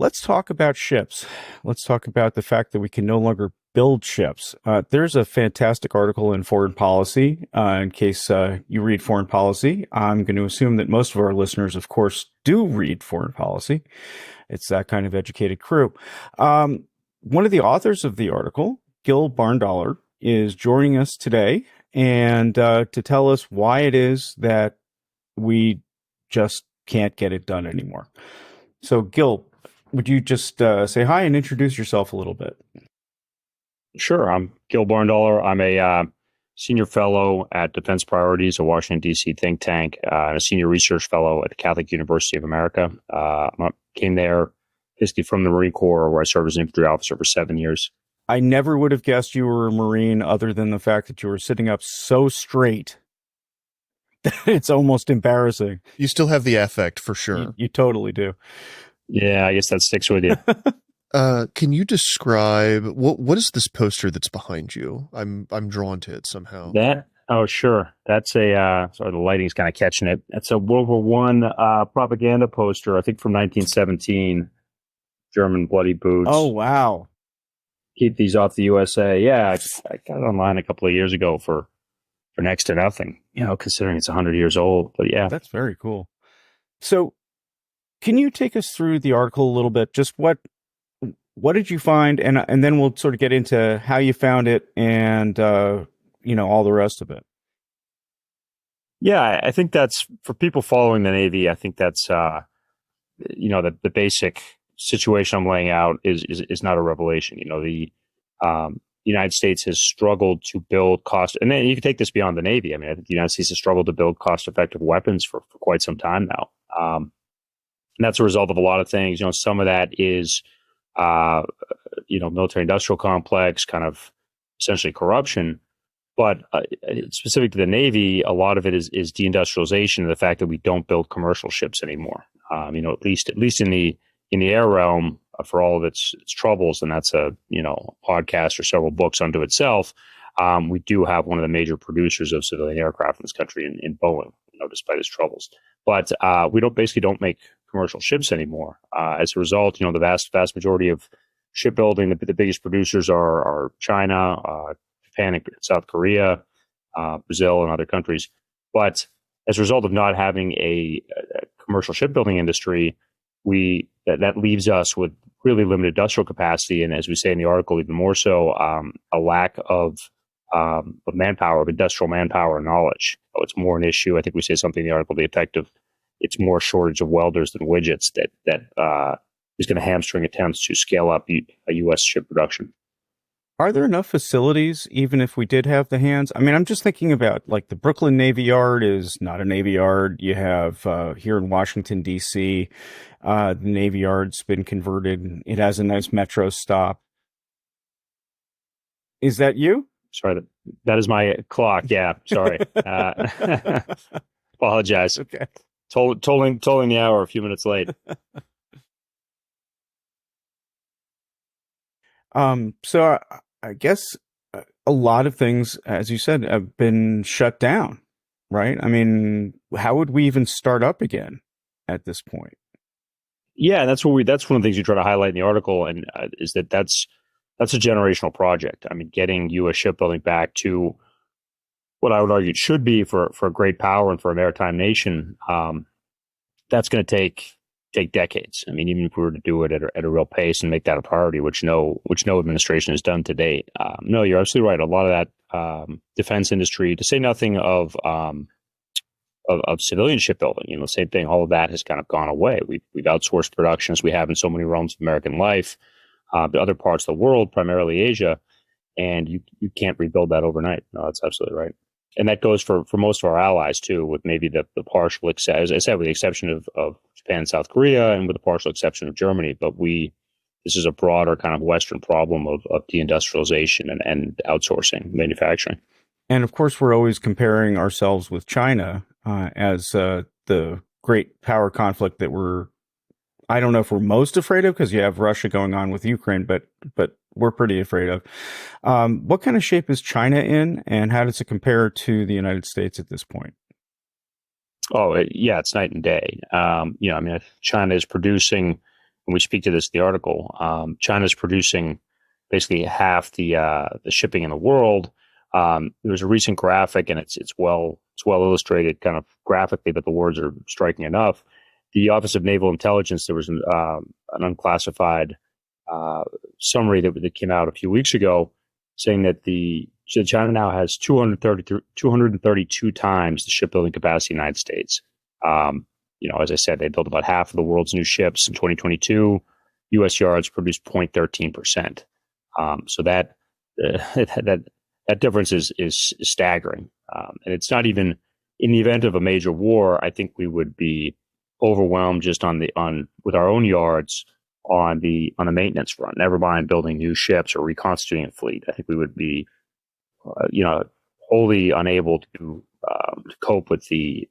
let's talk about ships. Let's talk about the fact that we can no longer build ships. There's a fantastic article in Foreign Policy. In case you read Foreign Policy, I'm going to assume that most of our listeners, of course, do read Foreign Policy. It's that kind of educated crew. One of the authors of the article, Gil Barndollar, is joining us today and to tell us why it is that we just can't get it done anymore. So, Gil, would you just say hi and introduce yourself a little bit? Sure. I'm Gil Barndollar. I'm a senior fellow at Defense Priorities, a Washington, D.C. think tank, and a senior research fellow at the Catholic University of America. Came there basically from the Marine Corps, where I served as an infantry officer for 7 years. I never would have guessed you were a Marine other than the fact that you were sitting up so straight. It's almost embarrassing. You still have the affect for sure. You totally do. Yeah, I guess that sticks with you. Can you describe what is this poster that's behind you? I'm drawn to it somehow. Oh, sure. That's sorry, the lighting's kind of catching it. That's a World War I propaganda poster, I think from 1917. German bloody boots. Oh, wow. Keep these off the USA. Yeah, I got it online a couple of years ago for next to nothing, considering it's 100 years old. But yeah. That's very cool. So can you take us through the article a little bit? Just what did you find? And then we'll sort of get into how you found it and, all the rest of it. Yeah, I think that's, for people following the Navy, I think that's, the basic situation I'm laying out is not a revelation. The United States has struggled to build and then you can take this beyond the Navy. I mean, I think the United States has struggled to build cost-effective weapons for quite some time now. And that's a result of a lot of things. Some of that is, military-industrial complex, kind of essentially corruption. But specific to the Navy, a lot of it is deindustrialization and the fact that we don't build commercial ships anymore. At least in the air realm, for all of its troubles, and that's a podcast or several books unto itself. We do have one of the major producers of civilian aircraft in this country in Boeing, despite its troubles. But we don't make commercial ships anymore. As a result, the vast majority of shipbuilding, the biggest producers are China, Japan, and South Korea, Brazil, and other countries. But as a result of not having a commercial shipbuilding industry, that leaves us with really limited industrial capacity, and as we say in the article, even more so, a lack of manpower, of industrial manpower and knowledge. It's more an issue. I think we say something in the article, the effect of it's more shortage of welders than widgets that is going to hamstring attempts to scale up a U.S. ship production. Are there enough facilities, even if we did have the hands? I mean, I'm just thinking about, like, the Brooklyn Navy Yard is not a Navy Yard. You have here in Washington, D.C., the Navy Yard's been converted. It has a nice metro stop. Is that you? Sorry, that is my clock. Yeah, sorry. Apologize. Okay. Tolling the hour a few minutes late. So I guess a lot of things, as you said, have been shut down, right? I mean, how would we even start up again at this point? Yeah, that's one of the things you try to highlight in the article, and is that's a generational project. I mean, getting U.S. shipbuilding back to what I would argue it should be for a great power and for a maritime nation, that's going to take decades. I mean, even if we were to do it at a real pace and make that a priority, which no administration has done to date. No, you're absolutely right. A lot of that defense industry, to say nothing of civilian shipbuilding, same thing. All of that has kind of gone away. We've outsourced production as we have in so many realms of American life, to other parts of the world, primarily Asia, and you can't rebuild that overnight. No, that's absolutely right. And that goes for most of our allies too, with maybe the partial exception, as I said, with the exception of Japan and South Korea, and with the partial exception of Germany. But this is a broader kind of Western problem of deindustrialization and outsourcing manufacturing. And of course, we're always comparing ourselves with China as the great power conflict that I don't know if we're most afraid of, because you have Russia going on with Ukraine, but we're pretty afraid of. What kind of shape is China in, and how does it compare to the United States at this point? Oh, yeah, it's night and day. China is producing and we speak to this in the article. China's producing basically half the shipping in the world. There was a recent graphic, and it's well illustrated, kind of graphically, but the words are striking enough. The Office of Naval Intelligence, there was an unclassified summary that came out a few weeks ago, saying that China now has 232 times the shipbuilding capacity of the United States. As I said, they built about half of the world's new ships in 2022. U.S. yards produced 0.13%. So that difference is staggering. And it's not even, in the event of a major war, I think we would be overwhelmed just with our own yards on the maintenance front. Never mind building new ships or reconstituting a fleet. I think we would be, wholly unable to cope with the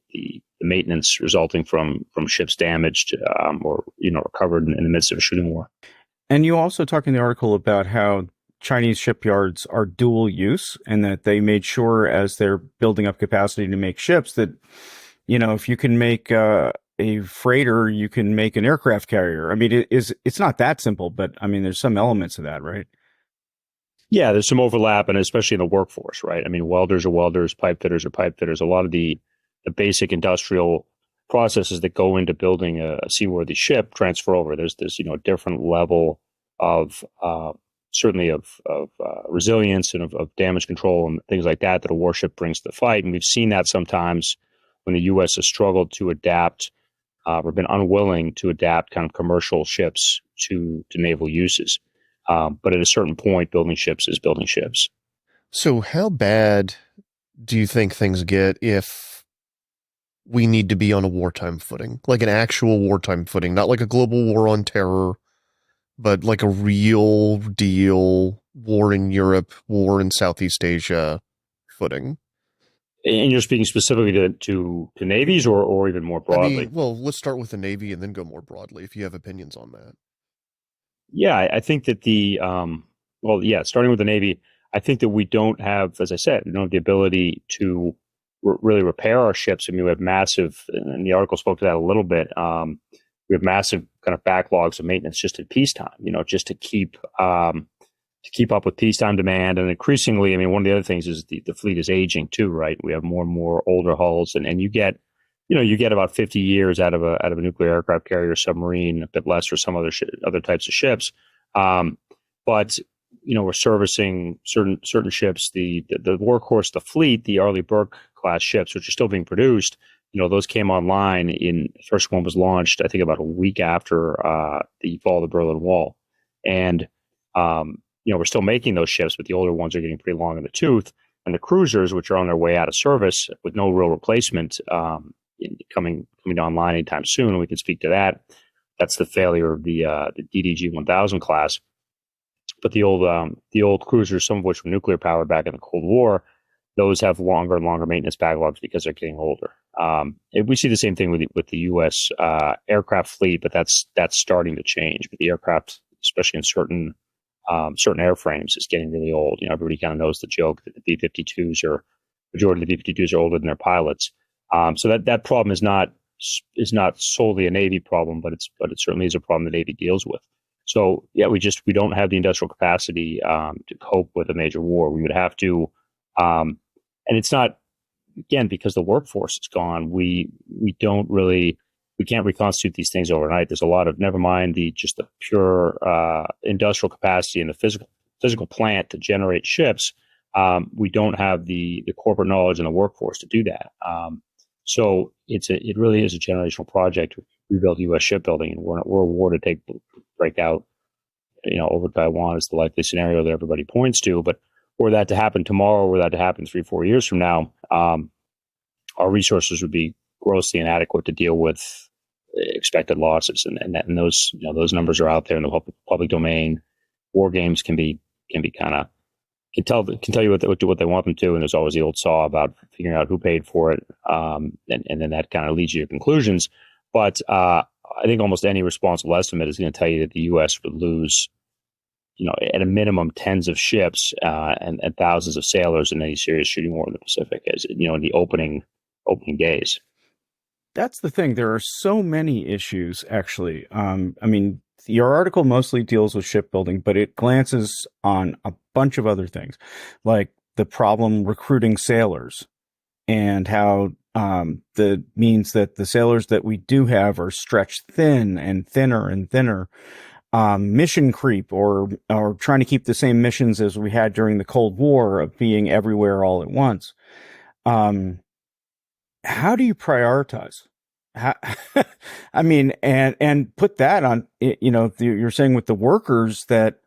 maintenance resulting from ships damaged or recovered in the midst of a shooting war. And you also talk in the article about how Chinese shipyards are dual use, and that they made sure, as they're building up capacity to make ships, that if you can make a freighter, you can make an aircraft carrier. I mean, it's not that simple, but I mean, there's some elements of that, right? Yeah, there's some overlap, and especially in the workforce, right? I mean, welders are welders, pipe fitters are pipe fitters. A lot of the basic industrial processes that go into building a seaworthy ship transfer over. There's a different level of certainly of resilience and of damage control and things like that a warship brings to the fight. And we've seen that sometimes when the U.S. has struggled to adapt or been unwilling to adapt kind of commercial ships to naval uses. But at a certain point, building ships is building ships. So how bad do you think things get if we need to be on a wartime footing, like an actual wartime footing, not like a global war on terror, but like a real deal war in Europe, war in Southeast Asia footing? And you're speaking specifically to navies or even more broadly? I mean, well, let's start with the Navy and then go more broadly if you have opinions on that. Yeah, I think that starting with the Navy, I think that we don't have, as I said, the ability to really repair our ships. I mean, we have massive, and the article spoke to that a little bit. We have massive kind of backlogs of maintenance just at peacetime, just to keep up with peacetime demand. And increasingly, I mean, one of the other things is the fleet is aging too, right? We have more and more older hulls, and you get about 50 years out of a nuclear aircraft carrier, submarine, a bit less for some other types of ships. But we're servicing certain ships, the workhorse, the fleet, the Arleigh Burke class ships, which are still being produced. Those came online the first one was launched, I think, about a week after the fall of the Berlin Wall. And, we're still making those ships, but the older ones are getting pretty long in the tooth. And the cruisers, which are on their way out of service with no real replacement, coming online anytime soon, and we can speak to that. That's the failure of the DDG 1000 class. But the old cruisers, some of which were nuclear powered back in the Cold War, those have longer and longer maintenance backlogs because they're getting older. We see the same thing with the U.S. Aircraft fleet, but that's starting to change. But the aircraft, especially in certain airframes, is getting really old. Everybody kind of knows the joke that the B-52s majority of the B-52s are older than their pilots. So that problem is not solely a Navy problem, but it certainly is a problem the Navy deals with. So yeah, we don't have the industrial capacity to cope with a major war. We would have to, and it's not, again, because the workforce is gone. We can't reconstitute these things overnight. There's a lot of, never mind the pure industrial capacity and the physical plant to generate ships. We don't have the corporate knowledge and the workforce to do that. So it really is a generational project to rebuild U.S. shipbuilding, and we're a war to break out, over Taiwan is the likely scenario that everybody points to. But were that to happen tomorrow, were that to happen 3-4 years from now, our resources would be grossly inadequate to deal with expected losses, and those numbers are out there in the public domain. War games can tell you what they want them to, and there's always the old saw about figuring out who paid for it, and then that kind of leads you to conclusions. But I think almost any responsible estimate is going to tell you that the U.S. would lose, at a minimum, tens of ships and thousands of sailors in any serious shooting war in the Pacific, as in the opening days. that's the thing. There are so many issues, actually. I mean, your article mostly deals with shipbuilding, but it glances on a bunch of other things, like the problem recruiting sailors and how the means that the sailors that we do have are stretched thin and thinner and thinner. Mission creep, or trying to keep the same missions as we had during the Cold War of being everywhere all at once. Um, how do you prioritize? How, I mean, and put that on. You're saying with the workers that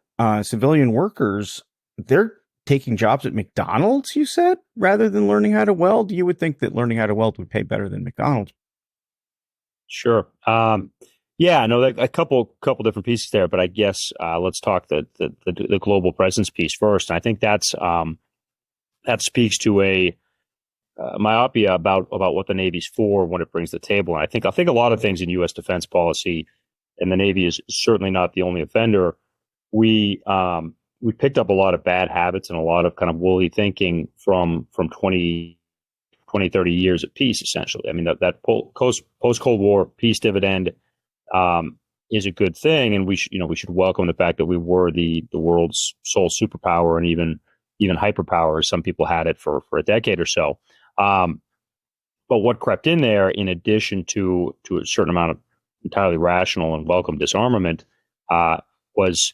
civilian workers, they're taking jobs at McDonald's. You said rather than learning how to weld. You would think that learning how to weld would pay better than McDonald's. Sure. Yeah, no, a couple different pieces there, but I guess let's talk the global presence piece first. And I think that speaks to a myopia about what the Navy's for, what it brings to the table. And I think a lot of things in U.S. defense policy, and the Navy is certainly not the only offender. We picked up a lot of bad habits and a lot of kind of woolly thinking from 20, 30 years of peace, essentially. I mean, that post-Cold War peace dividend is a good thing, and we should welcome the fact that we were the world's sole superpower, and even hyperpower, as some people had it for a decade or so. But what crept in there, in addition to a certain amount of entirely rational and welcome disarmament, was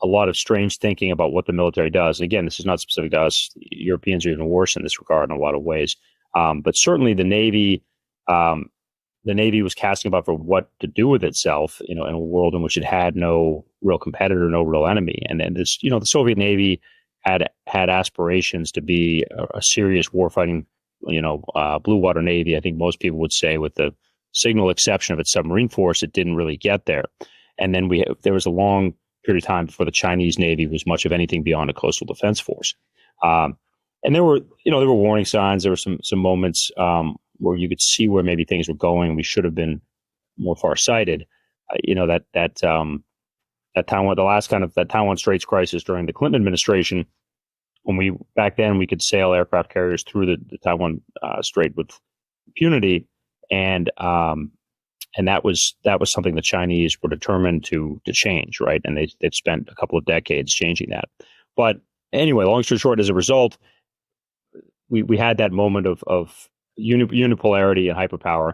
a lot of strange thinking about what the military does. And again, this is not specific to us. Europeans are even worse in this regard in a lot of ways. But certainly the Navy was casting about for what to do with itself, in a world in which it had no real competitor, no real enemy. And then this, the Soviet Navy had aspirations to be a serious warfighting, blue water Navy. I think most people would say, with the signal exception of its submarine force, it didn't really get there. And then there was a long period of time before the Chinese Navy was much of anything beyond a coastal defense force. And there were warning signs. There were some moments where you could see where maybe things were going. We should have been more farsighted. That Taiwan, that Taiwan Straits crisis during the Clinton administration, when back then we could sail aircraft carriers through the Taiwan Strait with impunity, and that was something the Chinese were determined to change, right? And they've spent a couple of decades changing that. But anyway, long story short, as a result, we had that moment of unipolarity and hyperpower.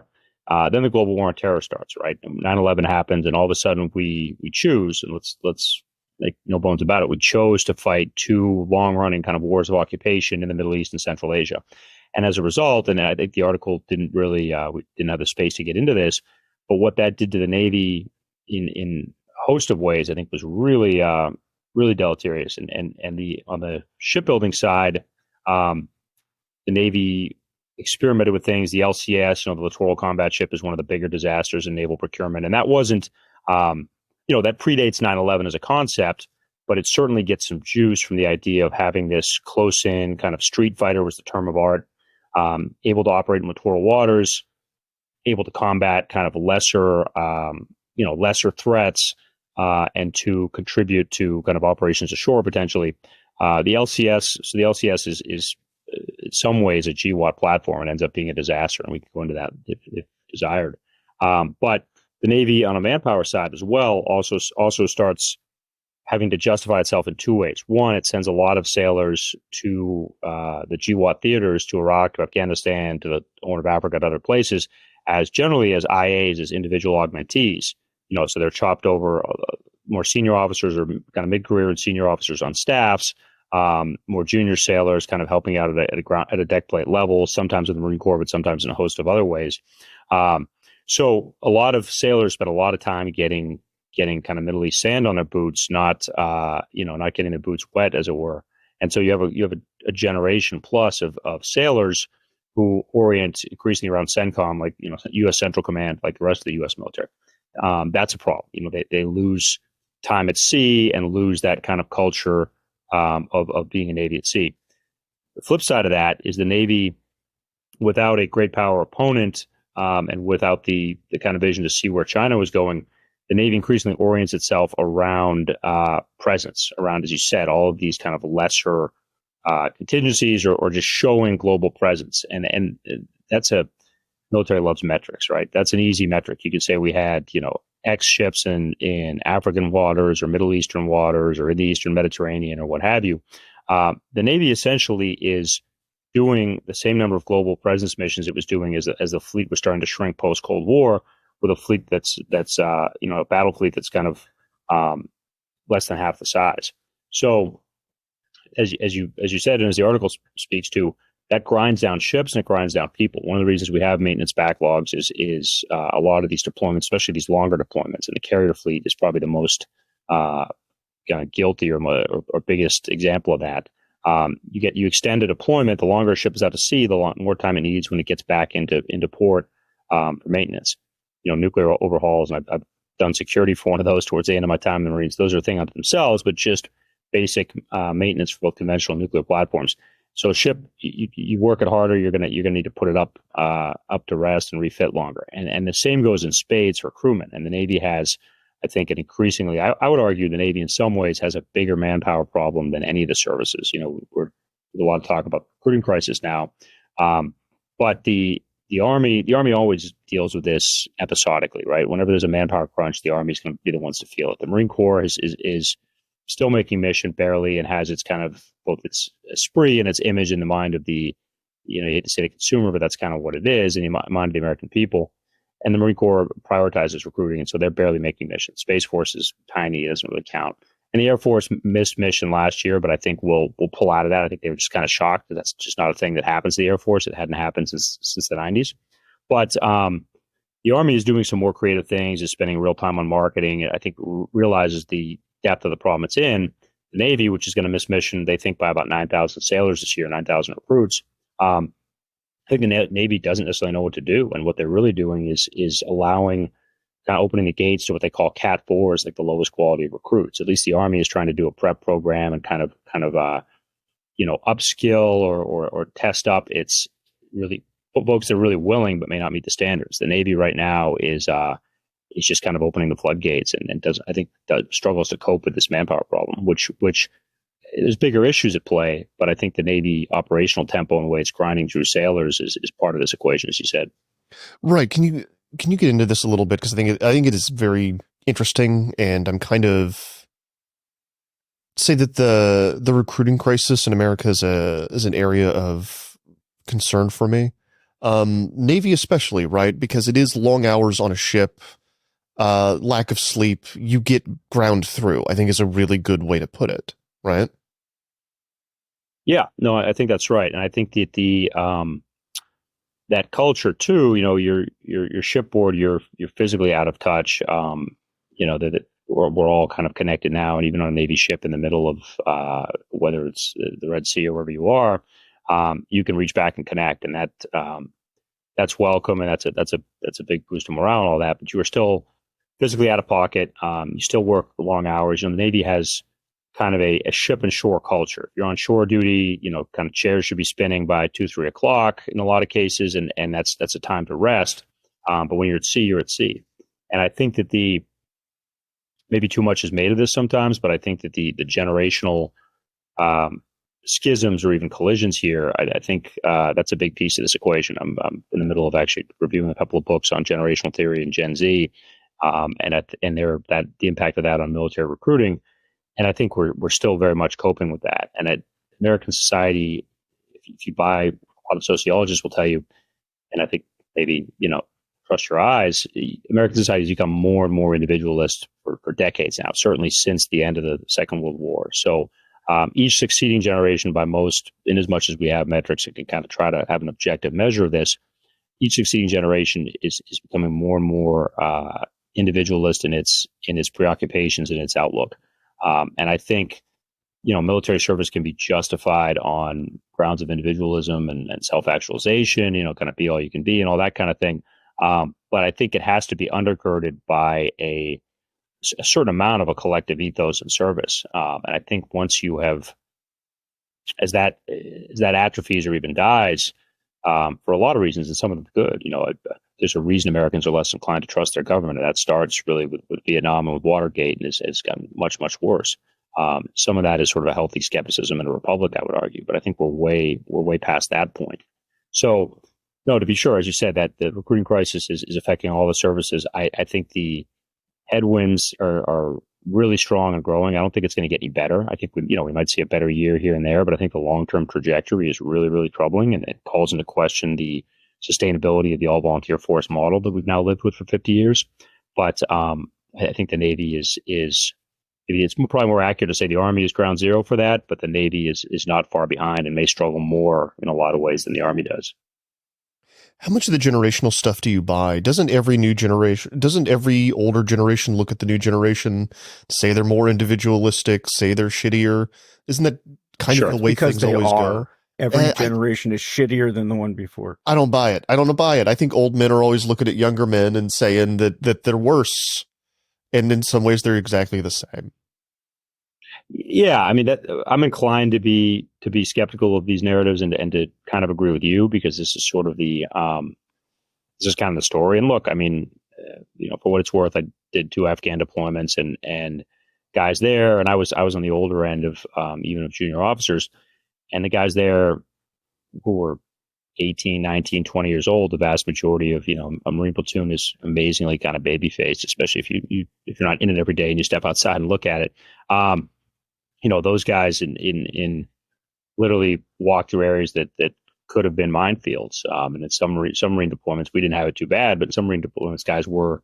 Then the global war on terror starts, right? 9/11 happens, and all of a sudden we choose, and let's make no bones about it, we chose to fight two long-running kind of wars of occupation in the Middle East and Central Asia. And as a result, and I think the article didn't really, we didn't have the space to get into this, but what that did to the Navy in a host of ways, I think, was really, really deleterious. And on the shipbuilding side, the Navy experimented with things. The LCS, the littoral combat ship, is one of the bigger disasters in naval procurement, and that wasn't, that predates 9/11 as a concept, but it certainly gets some juice from the idea of having this close-in kind of street fighter, was the term of art, able to operate in littoral waters, able to combat kind of lesser threats, and to contribute to kind of operations ashore potentially. The LCS is in some ways a GWAT platform and ends up being a disaster, and we can go into that if desired. But the Navy, on a manpower side as well, also starts having to justify itself in two ways. One, it sends a lot of sailors to the GWAT theaters, to Iraq, to Afghanistan, to the Horn of Africa, and other places, generally as IAs, as individual augmentees. So they're chopped over more senior officers or kind of mid-career and senior officers on staffs, more junior sailors kind of helping out at a deck plate level, sometimes in the Marine Corps, but sometimes in a host of other ways. So a lot of sailors spend a lot of time getting kind of Middle East sand on their boots, not getting their boots wet, as it were. And so you have a generation plus of sailors who orient increasingly around CENTCOM, like U.S. Central Command, like the rest of the U.S. military. That's a problem. They lose time at sea and lose that kind of culture of being a Navy at sea. The flip side of that is the Navy, without a great power opponent, and without the kind of vision to see where China was going, the Navy increasingly orients itself around presence, around, as you said, all of these kind of lesser contingencies, or just showing global presence. And that's military loves metrics, right? That's an easy metric. You could say we had, X ships in African waters or Middle Eastern waters or in the Eastern Mediterranean or what have you. The Navy essentially is doing the same number of global presence missions it was doing as the fleet was starting to shrink post Cold War, with a fleet that's a battle fleet that's kind of less than half the size. So as you said, and as the article speaks to, that grinds down ships and it grinds down people. One of the reasons we have maintenance backlogs is a lot of these deployments, especially these longer deployments, and the carrier fleet is probably the most guilty or biggest example of that. You extend a deployment, the longer a ship is out to sea, the more time it needs when it gets back into port for maintenance. Nuclear overhauls, and I've done security for one of those towards the end of my time in the Marines. Those are a thing unto themselves, but just basic maintenance for both conventional and nuclear platforms. So a ship, you work it harder, you're gonna need to put it up to rest and refit longer. And the same goes in spades for crewmen. And the Navy has, I think, an increasingly, I would argue the Navy in some ways has a bigger manpower problem than any of the services. There's a lot of talk about recruiting crisis now, but the Army always deals with this episodically, right? Whenever there's a manpower crunch, the Army is going to be the ones to feel it. The Marine Corps is still making mission barely and has its kind of both its esprit and its image in the mind of the, you hate to say the consumer, but that's kind of what it is in the mind of the American people. And the Marine Corps prioritizes recruiting, and so they're barely making missions. Space Force is tiny; it doesn't really count. And the Air Force missed mission last year, but I think we'll pull out of that. I think they were just kind of shocked that that's just not a thing that happens to the Air Force. It hadn't happened since the 90s. But the Army is doing some more creative things, is spending real time on marketing. I think realizes the depth of the problem it's in. The Navy, which is going to miss mission, they think by about 9,000 sailors this year, 9,000 recruits. I think the Navy doesn't necessarily know what to do, and what they're really doing is allowing, kind of opening the gates to what they call Cat 4s, like the lowest quality of recruits. At least the Army is trying to do a prep program and kind of upskill or test up its really folks that are really willing but may not meet the standards. The Navy right now is just kind of opening the floodgates and struggles to cope with this manpower problem, which there's bigger issues at play, but I think the Navy operational tempo and the way it's grinding through sailors is part of this equation, as you said. Right. Can you get into this a little bit? Because I think it is very interesting, and I'm kind of say that the recruiting crisis in America is an area of concern for me. Navy especially, right? Because it is long hours on a ship, lack of sleep, you get ground through, I think is a really good way to put it, right? Yeah, no, I think that's right. And I think that that culture too, your shipboard, you're physically out of touch. That we're all kind of connected now, and even on a Navy ship in the middle of whether it's the Red Sea or wherever you are, you can reach back and connect, and that's welcome, and that's a big boost of morale and all that. But you are still physically out of pocket. You still work long hours. The Navy has kind of a ship and shore culture. If you're on shore duty, kind of chairs should be spinning by 2-3 o'clock in a lot of cases, and that's a time to rest. But when you're at sea, you're at sea. And I think that maybe too much is made of this sometimes, but I think that the generational schisms or even collisions here, I think that's a big piece of this equation. I'm in the middle of actually reviewing a couple of books on generational theory and Gen Z, and the impact of that on military recruiting. And I think we're still very much coping with that. And at American society, if you buy, a lot of sociologists will tell you, and I think maybe, trust your eyes, American society has become more and more individualist for decades now, certainly since the end of the Second World War. So each succeeding generation, by most, in as much as we have metrics that can kind of try to have an objective measure of this, each succeeding generation is becoming more and more individualist in its preoccupations and its outlook. And I think, military service can be justified on grounds of individualism and self-actualization, kind of be all you can be and all that kind of thing. But I think it has to be undergirded by a certain amount of a collective ethos and service. And I think once you have, as that atrophies or even dies, for a lot of reasons, and some of them good, there's a reason Americans are less inclined to trust their government, and that starts really with Vietnam and with Watergate, and has gotten much, much worse. Some of that is sort of a healthy skepticism in a republic, I would argue, but I think we're way past that point. So No, to be sure, as you said, that the recruiting crisis is affecting all the services. I think the headwinds are really strong and growing. I don't think it's going to get any better. I think we might see a better year here and there, but I think the long-term trajectory is really, really troubling, and it calls into question the sustainability of the all-volunteer force model that we've now lived with for 50 years. But I think the Navy is it's probably more accurate to say the Army is ground zero for that, but the Navy is not far behind and may struggle more in a lot of ways than the Army does. How much of the generational stuff do you buy? Doesn't every older generation look at the new generation, say they're more individualistic, say they're shittier? Isn't that kind of the way because things they always are. go? Every generation is shittier than the one before. I don't buy it. I don't buy it. I think old men are always looking at younger men and saying that they're worse. And in some ways, they're exactly the same. Yeah, I mean, I'm inclined to be skeptical of these narratives and to kind of agree with you, because this is sort of this is kind of the story. And look, I mean, for what it's worth, I did 2 Afghan deployments and guys there, and I was on the older end of even of junior officers, and the guys there who were 18, 19, 20 years old, the vast majority of, a Marine platoon is amazingly kind of baby faced, especially if you're not in it every day and you step outside and look at it. Those guys in literally walk through areas that could have been minefields. And in some Marine deployments, we didn't have it too bad, but some Marine deployments, guys were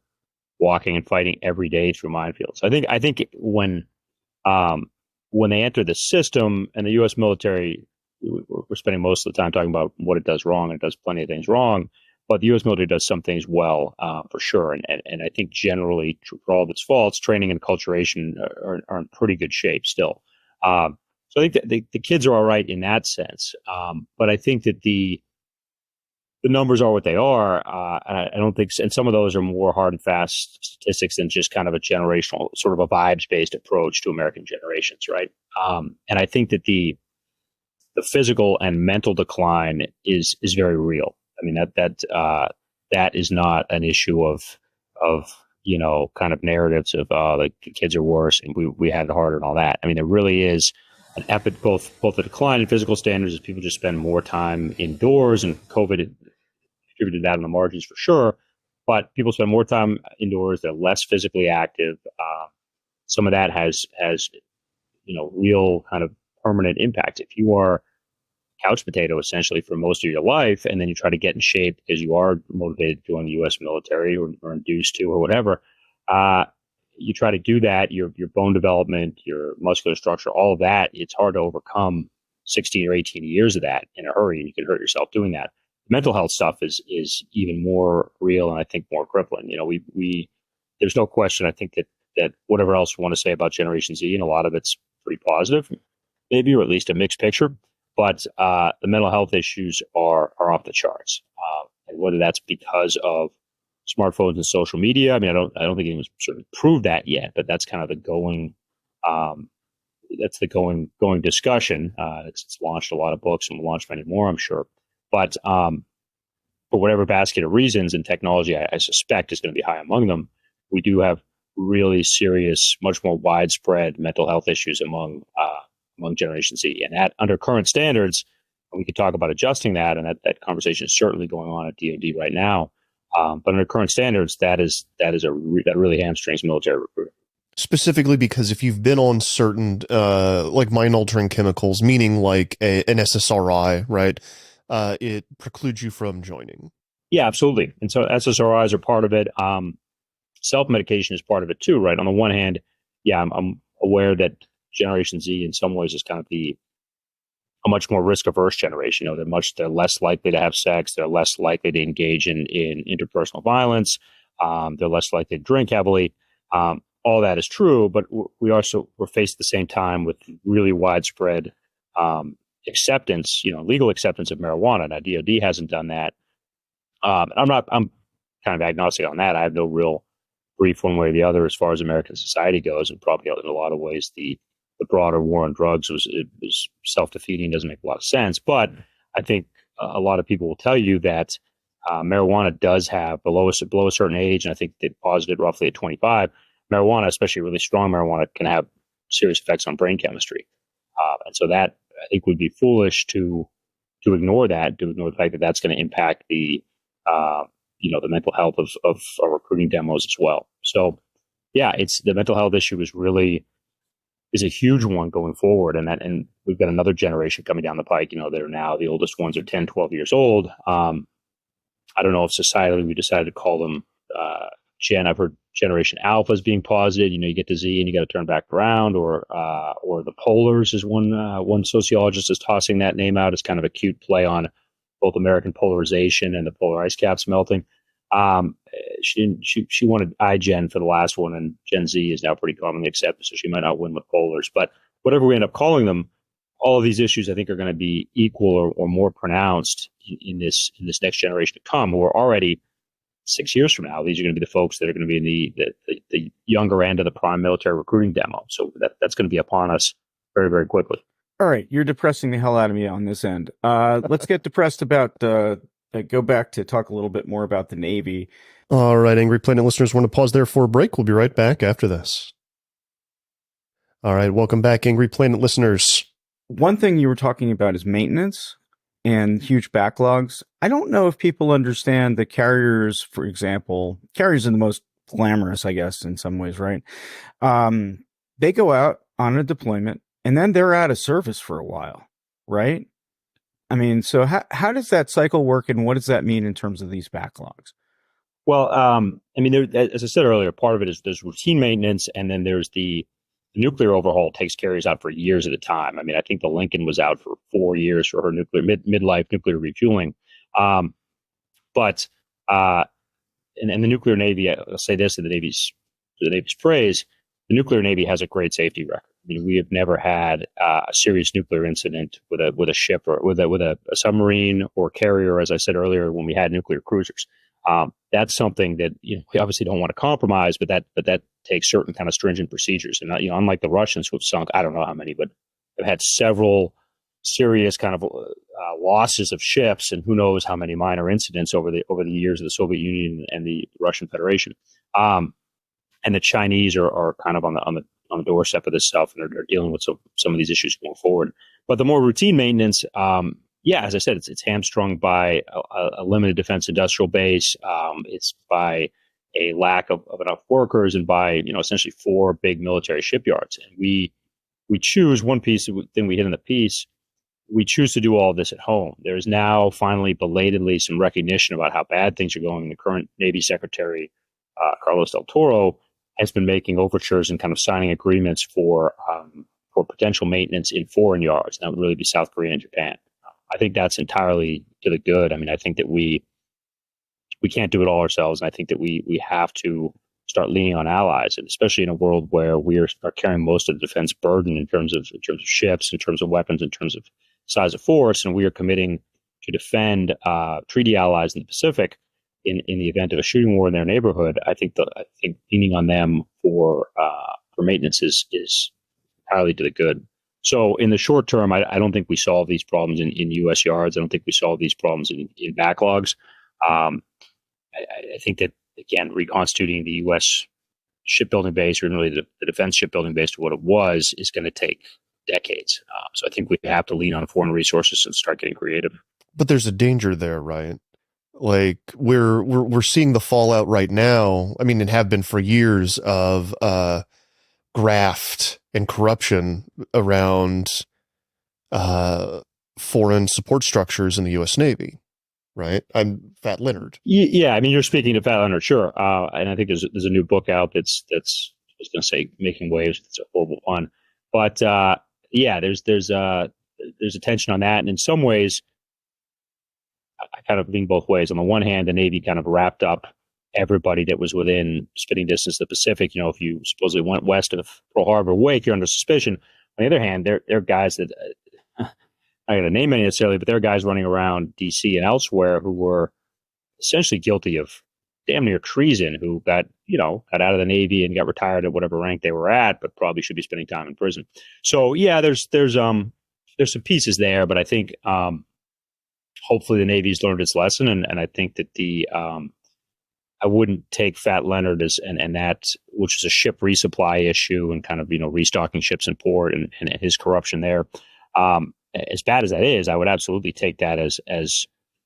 walking and fighting every day through minefields. I think when they enter the system, and the U.S. military, we're spending most of the time talking about what it does wrong, and it does plenty of things wrong, but the U.S. military does some things well, for sure. And I think generally, for all of its faults, training and acculturation are in pretty good shape still. So I think that the kids are all right in that sense. But I think that the numbers are what they are. I don't think, and some of those are more hard and fast statistics than just kind of a generational, sort of a vibes-based approach to American generations, right? And I think that the physical and mental decline is very real. I mean, that is not an issue of kind of narratives of like the kids are worse and we had it harder and all that. I mean, there really is an epic, both the decline in physical standards as people just spend more time indoors, and COVID contributed to that on the margins for sure. But people spend more time indoors; they're less physically active. Some of that has real kind of permanent impact. If you are couch potato essentially for most of your life, and then you try to get in shape because you are motivated to join the U.S. military or induced to or whatever, you try to do that, your bone development, your muscular structure, all of that, it's hard to overcome 16 or 18 years of that in a hurry, and you can hurt yourself doing that. The mental health stuff is even more real, and I think more crippling. We there's no question. I think that whatever else we want to say about Generation Z, and a lot of it's pretty positive, maybe, or at least a mixed picture. But the mental health issues are off the charts, and whether that's because of smartphones and social media. I mean, I don't think anyone's sort of proved that yet, but that's kind of the going discussion. It's launched a lot of books and will launch many more, I'm sure. But for whatever basket of reasons, and technology, I suspect, is going to be high among them, we do have really serious, much more widespread mental health issues among Generation Z. And that, under current standards, we could talk about adjusting that, and that conversation is certainly going on at DoD right now. But under current standards, that really hamstrings military recruiting. Specifically because if you've been on certain like mind-altering chemicals, meaning like an SSRI, right, it precludes you from joining. Yeah, absolutely. And so SSRIs are part of it. Self-medication is part of it too, right? On the one hand, yeah, I'm aware that Generation Z in some ways is kind of a much more risk-averse generation. They're less likely to have sex. They're less likely to engage in interpersonal violence. They're less likely to drink heavily. All that is true, but we're faced at the same time with really widespread acceptance, legal acceptance of marijuana. Now, DoD hasn't done that. I'm kind of agnostic on that. I have no real brief one way or the other as far as American society goes, and probably in a lot of ways the broader war on drugs was self-defeating, doesn't make a lot of sense. But I think a lot of people will tell you that marijuana does have, below a certain age, and I think they posited roughly at 25, marijuana, especially really strong marijuana, can have serious effects on brain chemistry. And so that, I think, would be foolish to ignore that, to ignore the fact that that's going to impact the the mental health of our recruiting demos as well. So yeah, it's the mental health issue is a huge one going forward. And we've got another generation coming down the pike, that are now, the oldest ones are 10, 12 years old. I don't know if societally we decided to call them I've heard Generation Alpha is being posited. You get to Z and you got to turn back around, or the Polars is one sociologist is tossing that name out as kind of a cute play on both American polarization and the polar ice caps melting. She wanted iGen for the last one, and Gen Z is now pretty commonly accepted, so she might not win with polars. But whatever we end up calling them, all of these issues I think are going to be equal or more pronounced in this next generation to come, who are already 6 years from now. These are going to be the folks that are going to be in the younger end of the prime military recruiting demo. So that's going to be upon us very, very quickly. All right, you're depressing the hell out of me on this end. Let's get depressed about go back to talk a little bit more about the Navy. All right, Angry Planet listeners, we're going to pause there for a break. We'll be right back after this. All right, welcome back, Angry Planet listeners. One thing you were talking about is maintenance and huge backlogs. I don't know if people understand the carriers, for example. Carriers are the most glamorous, I guess, in some ways, right? They go out on a deployment and then they're out of service for a while, right? I mean, so how does that cycle work, and what does that mean in terms of these backlogs? Well, as I said earlier, part of it is there's routine maintenance, and then there's the nuclear overhaul takes carriers out for years at a time. I mean, I think the Lincoln was out for 4 years for her nuclear midlife nuclear refueling. And the nuclear Navy, I'll say this in the Navy's praise, the nuclear Navy has a great safety record. I mean, we have never had a serious nuclear incident with a ship or with a submarine or carrier, as I said earlier, when we had nuclear cruisers. That's something that we obviously don't want to compromise, but that takes certain kind of stringent procedures. And unlike the Russians who have sunk, I don't know how many, but have had several serious kind of losses of ships, and who knows how many minor incidents over the years of the Soviet Union and the Russian Federation. And the Chinese are kind of on the doorstep of this stuff, and they're dealing with some of these issues going forward. But the more routine maintenance, as I said, it's hamstrung by a limited defense industrial base. It's by a lack of enough workers, and by essentially 4 big military shipyards. And we choose one thing we hit in the piece. We choose to do all of this at home. There is now finally belatedly some recognition about how bad things are going. The current Navy Secretary, Carlos del Toro, has been making overtures and kind of signing agreements for potential maintenance in foreign yards. That would really be South Korea and Japan. I think that's entirely to the good. I mean, I think that we can't do it all ourselves, and I think that we have to start leaning on allies, and especially in a world where we are carrying most of the defense burden in terms of ships, in terms of weapons, in terms of size of force, and we are committing to defend treaty allies in the Pacific in the event of a shooting war in their neighborhood. I think leaning on them for maintenance is entirely to the good. So in the short term, I don't think we solve these problems in U.S. yards. I don't think we solve these problems in backlogs. I think that, again, reconstituting the U.S. shipbuilding base, or really the defense shipbuilding base to what it was, is going to take decades. So I think we have to lean on foreign resources and start getting creative. But there's a danger there, right? Like we're seeing the fallout right now. I mean, and have been for years, of graft and corruption around foreign support structures in the U.S. Navy, right? I'm Fat Leonard. Yeah, I mean, you're speaking to Fat Leonard, sure. And I think there's a new book out that's I was going to say Making Waves. It's a horrible pun, but there's a tension on that, and in some ways, I kind of lean both ways. On the one hand, the Navy kind of wrapped up everybody that was within spitting distance of the Pacific. If you supposedly went west of Pearl Harbor, Wake, you're under suspicion. On the other hand, they're guys that I'm not going to name any necessarily, but there are guys running around D.C. and elsewhere who were essentially guilty of damn near treason, who got out of the Navy and got retired at whatever rank they were at, but probably should be spending time in prison. So yeah, there's some pieces there, but I think hopefully the Navy's learned its lesson, and I think that I wouldn't take Fat Leonard and that, which is a ship resupply issue and kind of restocking ships in port and his corruption there, as bad as that is, I would absolutely take that as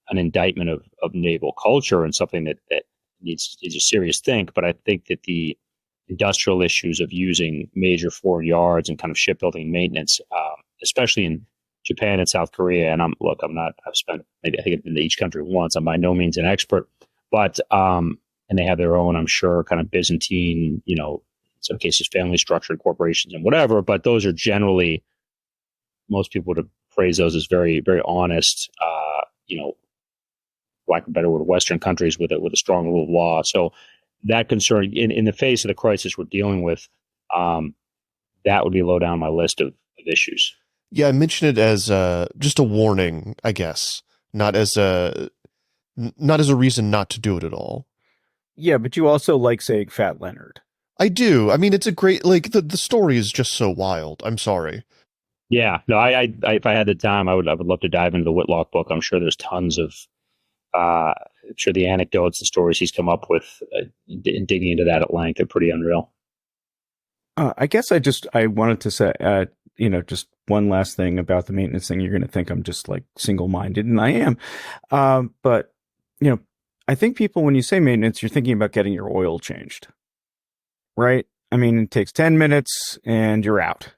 an indictment of naval culture and something that needs a serious think. But I think that the industrial issues of using major forward yards and kind of shipbuilding maintenance, especially in Japan and South Korea, and I've spent maybe I think I've been to each country once. I'm by no means an expert, but and they have their own, I'm sure, kind of Byzantine, in some cases, family structured corporations and whatever. But those are generally, most people would phrase those as very, very honest, lack of a better word, Western countries with a strong rule of law. So that concern, in the face of the crisis we're dealing with, that would be low down my list of issues. Yeah, I mentioned it as just a warning, I guess, not as a reason not to do it at all. Yeah, but you also like saying Fat Leonard. I do. I mean, it's a great, like, the story is just so wild. I'm sorry. Yeah, no, I if I had the time, I would love to dive into the Whitlock book. I'm sure there's tons of, I'm sure the anecdotes, the stories he's come up with, digging into that at length are pretty unreal. I guess I wanted to say, just one last thing about the maintenance thing. You're going to think I'm just like single-minded, and I am. But, I think people, when you say maintenance, you're thinking about getting your oil changed, right? I mean, it takes 10 minutes and you're out.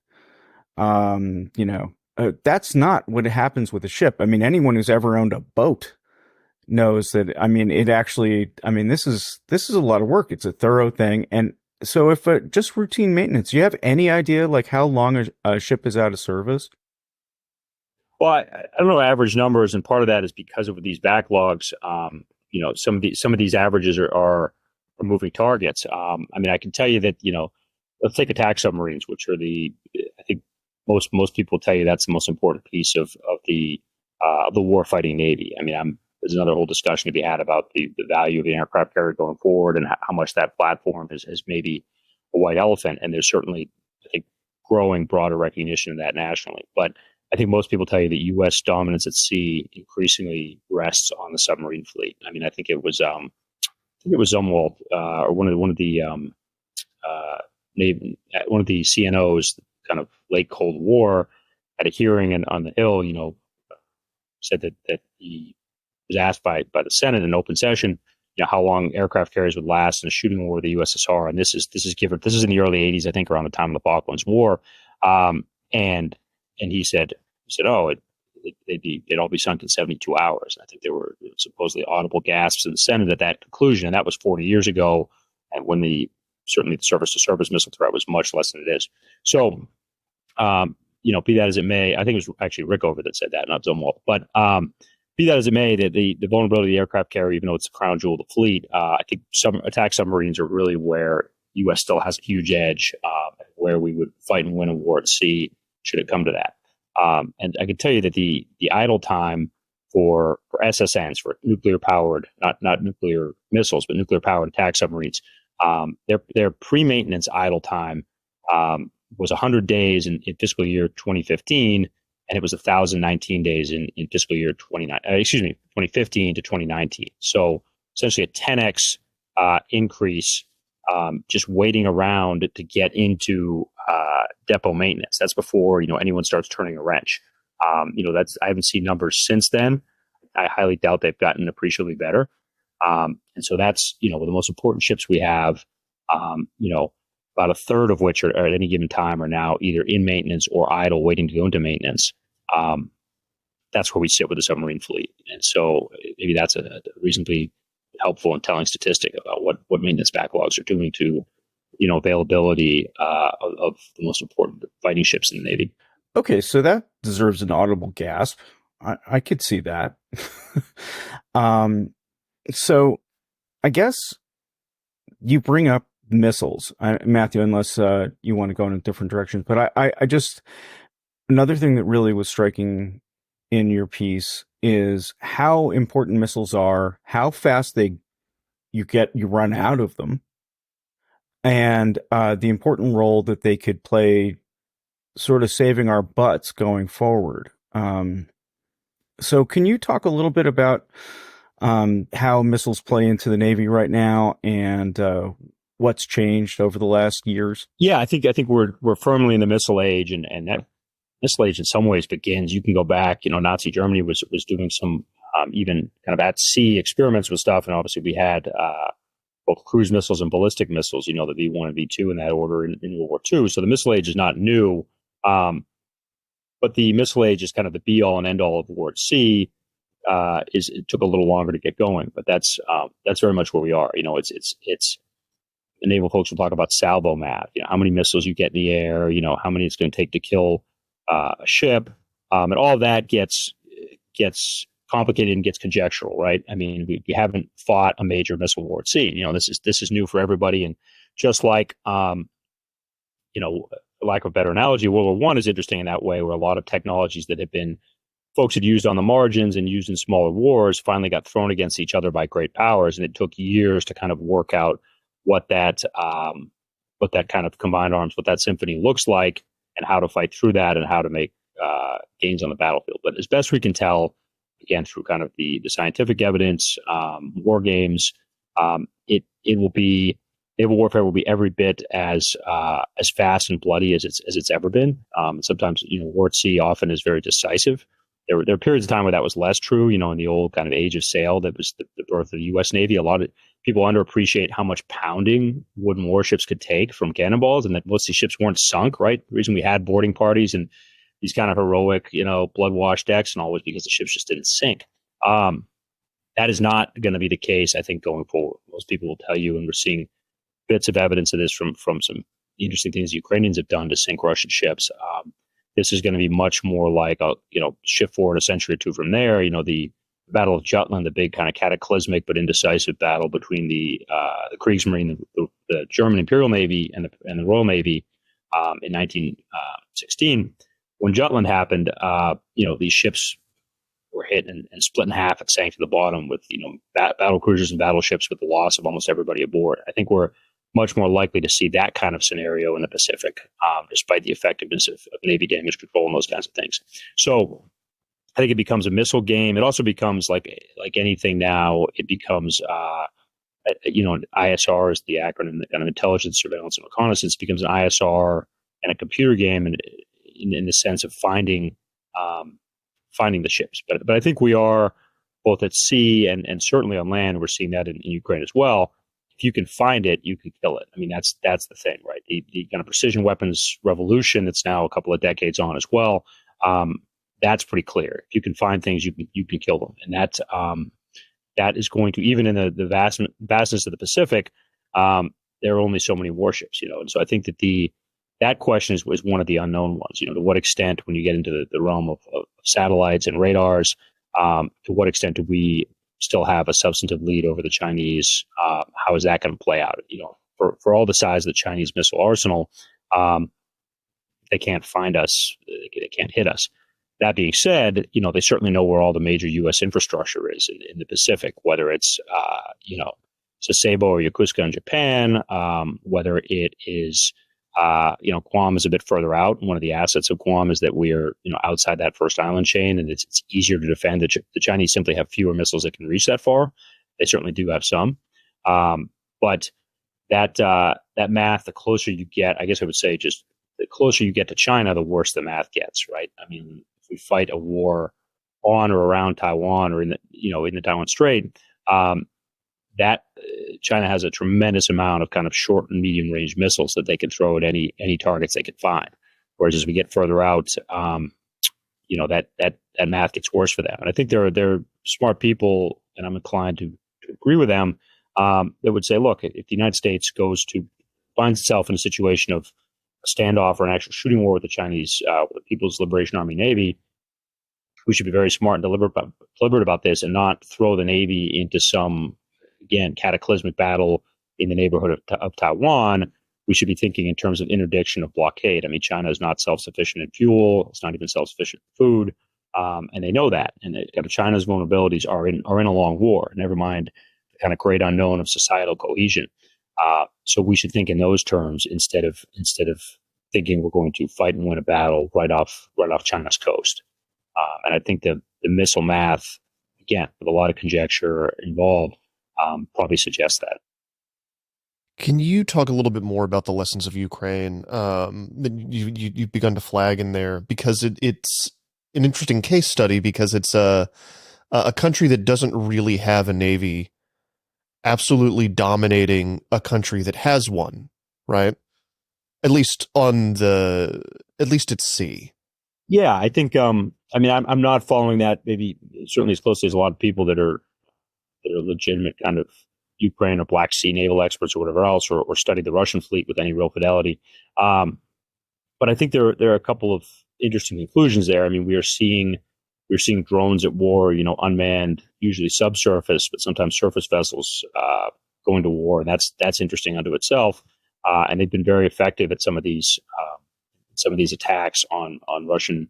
That's not what happens with a ship. I mean, anyone who's ever owned a boat knows that, this is a lot of work. It's a thorough thing. And so if just routine maintenance, do you have any idea like how long a ship is out of service? Well, I don't know average numbers, and part of that is because of these backlogs. Some of these averages are moving targets. I can tell you that, let's take attack submarines, which are I think most people tell you that's the most important piece of the warfighting Navy. There's another whole discussion to be had about the value of the aircraft carrier going forward and how much that platform is maybe a white elephant. And there's certainly, I think, growing broader recognition of that nationally. But I think most people tell you that U.S. dominance at sea increasingly rests on the submarine fleet. I think it was Zumwalt, or one of the CNOs, kind of late Cold War, at a hearing on the Hill, said that he was asked by the Senate in open session, how long aircraft carriers would last in a shooting war with the USSR, and this is in the early '80s, I think, around the time of the Falklands War, and he said, they'd all be sunk in 72 hours. I think there were supposedly audible gasps in the Senate at that conclusion, and that was 40 years ago, and when certainly the surface-to-surface missile threat was much less than it is. So, be that as it may, I think it was actually Rickover that said that, not Zumwalt. But be that as it may, the vulnerability of the aircraft carrier, even though it's the crown jewel of the fleet, I think some attack submarines are really where U.S. still has a huge edge, where we would fight and win a war at sea should it come to that. And I can tell you that the idle time for SSNs, for nuclear powered, not nuclear missiles, but nuclear powered attack submarines, their pre-maintenance idle time was 100 days in fiscal year 2015, and it was 1,019 days in fiscal year 2015 to 2019. So essentially a 10x increase, just waiting around to get into depot maintenance. That's before anyone starts turning a wrench. I haven't seen numbers since then. I highly doubt they've gotten appreciably better. And so that's with the most important ships we have. About a third of which are at any given time are now either in maintenance or idle, waiting to go into maintenance. That's where we sit with the submarine fleet. And so maybe that's a reasonably helpful and telling statistic about what maintenance backlogs are doing to, availability of the most important fighting ships in the Navy. Okay, so that deserves an audible gasp. I could see that. So I guess you bring up missiles, Matthew, unless you want to go in a different direction. But I just, another thing that really was striking in your piece is how important missiles are, how fast you run out of them, and the important role that they could play sort of saving our butts going forward. So can you talk a little bit about how missiles play into the Navy right now and what's changed over the last years? Yeah, I think we're firmly in the missile age, and missile age in some ways begins. You can go back, Nazi Germany was doing some even kind of at sea experiments with stuff. And obviously we had both cruise missiles and ballistic missiles, the V1 and V2 in that order in World War II. So the missile age is not new. But the missile age is kind of the be all and end all of war at sea. It took a little longer to get going, but that's very much where we are. It's the naval folks will talk about salvo math. How many missiles you get in the air. How many it's going to take to kill a ship, and all of that gets complicated and gets conjectural, right? I mean, we haven't fought a major missile war at sea. This is new for everybody, and just like for lack of a better analogy, World War I is interesting in that way, where a lot of technologies that folks had used on the margins and used in smaller wars finally got thrown against each other by great powers, and it took years to kind of work out what that kind of combined arms, what that symphony looks like, and how to fight through that, and how to make gains on the battlefield. But as best we can tell, again through kind of the scientific evidence, war games, naval warfare will be every bit as fast and bloody as it's ever been. Sometimes, war at sea often is very decisive. There are periods of time where that was less true. In the old kind of age of sail, that was the birth of the U.S. Navy. A lot of people underappreciate how much pounding wooden warships could take from cannonballs, and that most of these ships weren't sunk. Right, the reason we had boarding parties and these kind of heroic, blood washed decks, and all was because the ships just didn't sink. That is not going to be the case, I think, going forward. Most people will tell you, and we're seeing bits of evidence of this from some interesting things the Ukrainians have done to sink Russian ships. This is going to be much more like shift forward a century or two from there. The Battle of Jutland, the big kind of cataclysmic but indecisive battle between the Kriegsmarine, the German Imperial Navy, and the Royal Navy in 1916. When Jutland happened, these ships were hit and split in half and sank to the bottom with battle cruisers and battleships, with the loss of almost everybody aboard. I think we're much more likely to see that kind of scenario in the Pacific, despite the effectiveness of Navy damage control and those kinds of things. So I think it becomes a missile game. It also becomes like anything now. It becomes an ISR is the acronym, the kind of intelligence, surveillance, and reconnaissance. It becomes an ISR and a computer game, and in the sense of finding the ships. But I think we are both at sea and certainly on land. We're seeing that in Ukraine as well. If you can find it, you can kill it. I mean, that's the thing, right? The kind of precision weapons revolution that's now a couple of decades on as well. That's pretty clear. If you can find things, you can kill them, and that is going to, even in the vastness of the Pacific, there are only so many warships, And so I think that that question is one of the unknown ones. To what extent, when you get into the realm of satellites and radars, to what extent do we still have a substantive lead over the Chinese? How is that going to play out? For all the size of the Chinese missile arsenal, they can't find us. They can't hit us. That being said, they certainly know where all the major U.S. infrastructure is in the Pacific, whether it's Sasebo or Yokosuka in Japan, whether it is Guam is a bit further out. One of the assets of Guam is that we are, outside that first island chain, and it's easier to defend. The Chinese simply have fewer missiles that can reach that far. They certainly do have some, but that math, the closer you get, I guess I would say, just the closer you get to China, the worse the math gets. Right? I mean, if we fight a war on or around Taiwan or in the Taiwan Strait, that China has a tremendous amount of kind of short and medium range missiles that they can throw at any targets they can find. Whereas as we get further out, that math gets worse for them. And I think there are smart people, and I'm inclined to agree with them, that would say, look, if the United States finds itself in a situation of a standoff or an actual shooting war with the Chinese, with the People's Liberation Army Navy, we should be very smart and deliberate about this, and not throw the Navy into some, again, cataclysmic battle in the neighborhood of Taiwan. We should be thinking in terms of interdiction of blockade. I mean, China is not self-sufficient in fuel. It's not even self-sufficient in food. And they know that. And China's vulnerabilities are in a long war, never mind the kind of great unknown of societal cohesion. So we should think in those terms instead of thinking we're going to fight and win a battle right off China's coast. And I think the missile math, again, with a lot of conjecture involved, probably suggests that. Can you talk a little bit more about the lessons of Ukraine that you've begun to flag in there? Because it's an interesting case study because it's a country that doesn't really have a navy absolutely dominating a country that has one, right? At least at least at sea. Yeah, I think. I mean, I'm not following that maybe certainly as closely as a lot of people that are legitimate kind of Ukraine or Black Sea naval experts or whatever else, or study the Russian fleet with any real fidelity. But I think there are a couple of interesting conclusions there. I mean, we're seeing drones at war, unmanned, usually subsurface, but sometimes surface vessels going to war, and that's interesting unto itself. And they've been very effective at some of these attacks on Russian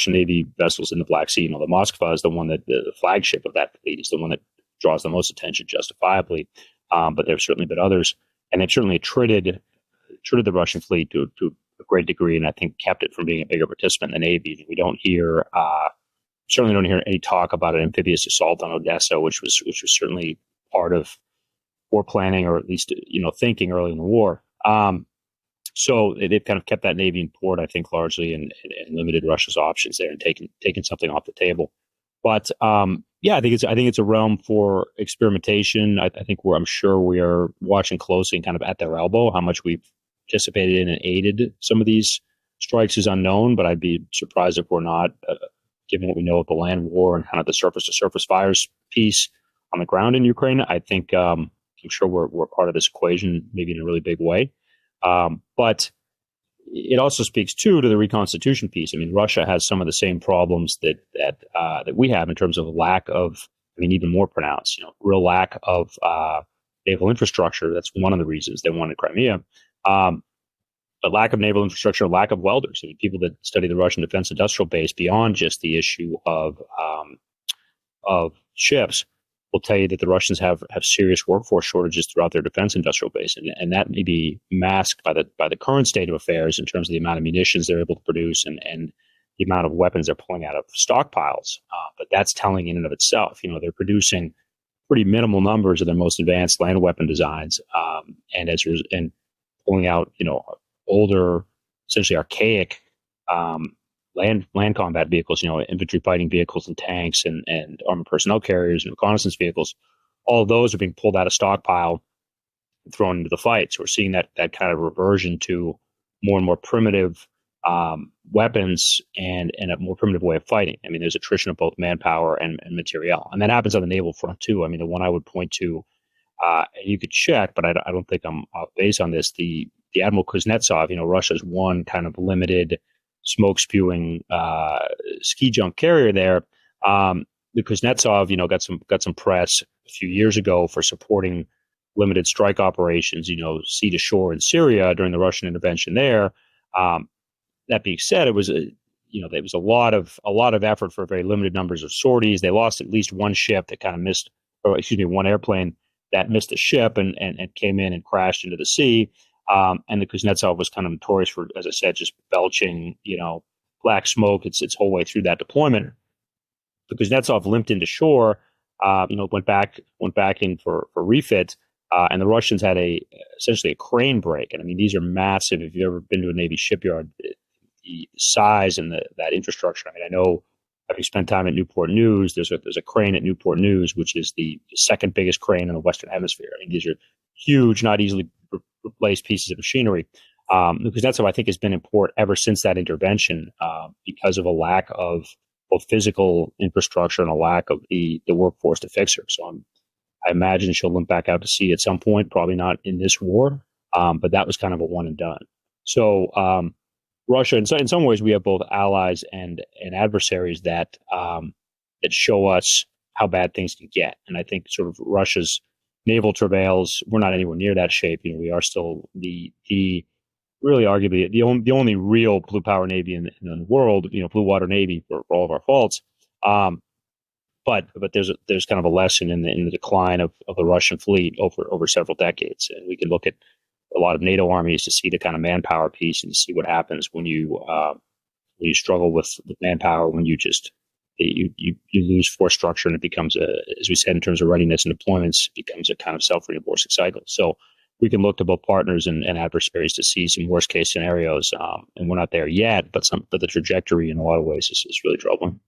Navy vessels in the Black Sea. The Moskva is the one that the flagship of that fleet is the one that draws the most attention, justifiably. But there have certainly been others, and they've certainly treated the Russian fleet to a great degree, and I think kept it from being a bigger participant in the Navy. We certainly don't hear any talk about an amphibious assault on Odessa, which was certainly part of war planning, or at least thinking early in the war. So they've kind of kept that Navy in port, I think, largely, and limited Russia's options there, and taken something off the table. But yeah, I think it's a realm for experimentation. I think I'm sure we are watching closely and kind of at their elbow. How much we've participated in and aided some of these strikes is unknown, but I'd be surprised if we're not, given what we know of the land war and kind of the surface-to-surface fires piece on the ground in Ukraine. I think I'm sure we're part of this equation, maybe in a really big way. But it also speaks to the reconstitution piece. I mean, Russia has some of the same problems that we have in terms of a lack of, even more pronounced, real lack of naval infrastructure. That's one of the reasons they wanted Crimea. But lack of naval infrastructure, lack of welders. People that study the Russian defense industrial base beyond just the issue of ships will tell you that the Russians have serious workforce shortages throughout their defense industrial base, and that may be masked by the current state of affairs in terms of the amount of munitions they're able to produce and the amount of weapons they're pulling out of stockpiles. But that's telling in and of itself. They're producing pretty minimal numbers of their most advanced land weapon designs, and pulling out older, essentially archaic land combat vehicles, infantry fighting vehicles and tanks and armored personnel carriers and reconnaissance vehicles. All of those are being pulled out of stockpile, thrown into the fight. So we're seeing that kind of reversion to more and more primitive weapons and a more primitive way of fighting. There's attrition of both manpower and materiel. And that happens on the naval front too. The one I would point to, and you could check, but I don't think I'm off base on this, the Admiral Kuznetsov, Russia's one kind of limited smoke spewing ski junk carrier there. The Kuznetsov, got some press a few years ago for supporting limited strike operations, sea to shore in Syria during the Russian intervention there. That being said, it was a lot of effort for very limited numbers of sorties. They lost at least one ship that kind of missed, one airplane that missed a ship and came in and crashed into the sea. And the Kuznetsov was kind of notorious for, as I said, just belching, black smoke its whole way through that deployment. The Kuznetsov limped into shore, went back in for refit, and the Russians had essentially a crane break. And these are massive. If you've ever been to a Navy shipyard, the size and that infrastructure. I know, having spent time at Newport News, there's a crane at Newport News, which is the second biggest crane in the Western Hemisphere. These are huge, not easily replaced pieces of machinery. Because that's what I think has been in port ever since that intervention, because of a lack of both physical infrastructure and a lack of the workforce to fix her. So I imagine she'll limp back out to sea at some point, probably not in this war, but that was kind of a one and done. So Russia, in some ways, we have both allies and adversaries that show us how bad things can get. And I think sort of Russia's naval travails, we're not anywhere near that shape. We are still the really arguably the only real blue power navy in the world. Blue water navy for all of our faults. But there's kind of a lesson in the decline of the Russian fleet over several decades, and we can look at a lot of NATO armies to see the kind of manpower piece and to see what happens when you struggle with manpower, when you lose force structure, and it becomes as we said, in terms of readiness and deployments, it becomes a kind of self-reinforcing cycle. So we can look to both partners and adversaries to see some worst case scenarios. And we're not there yet, but the trajectory in a lot of ways is really troubling.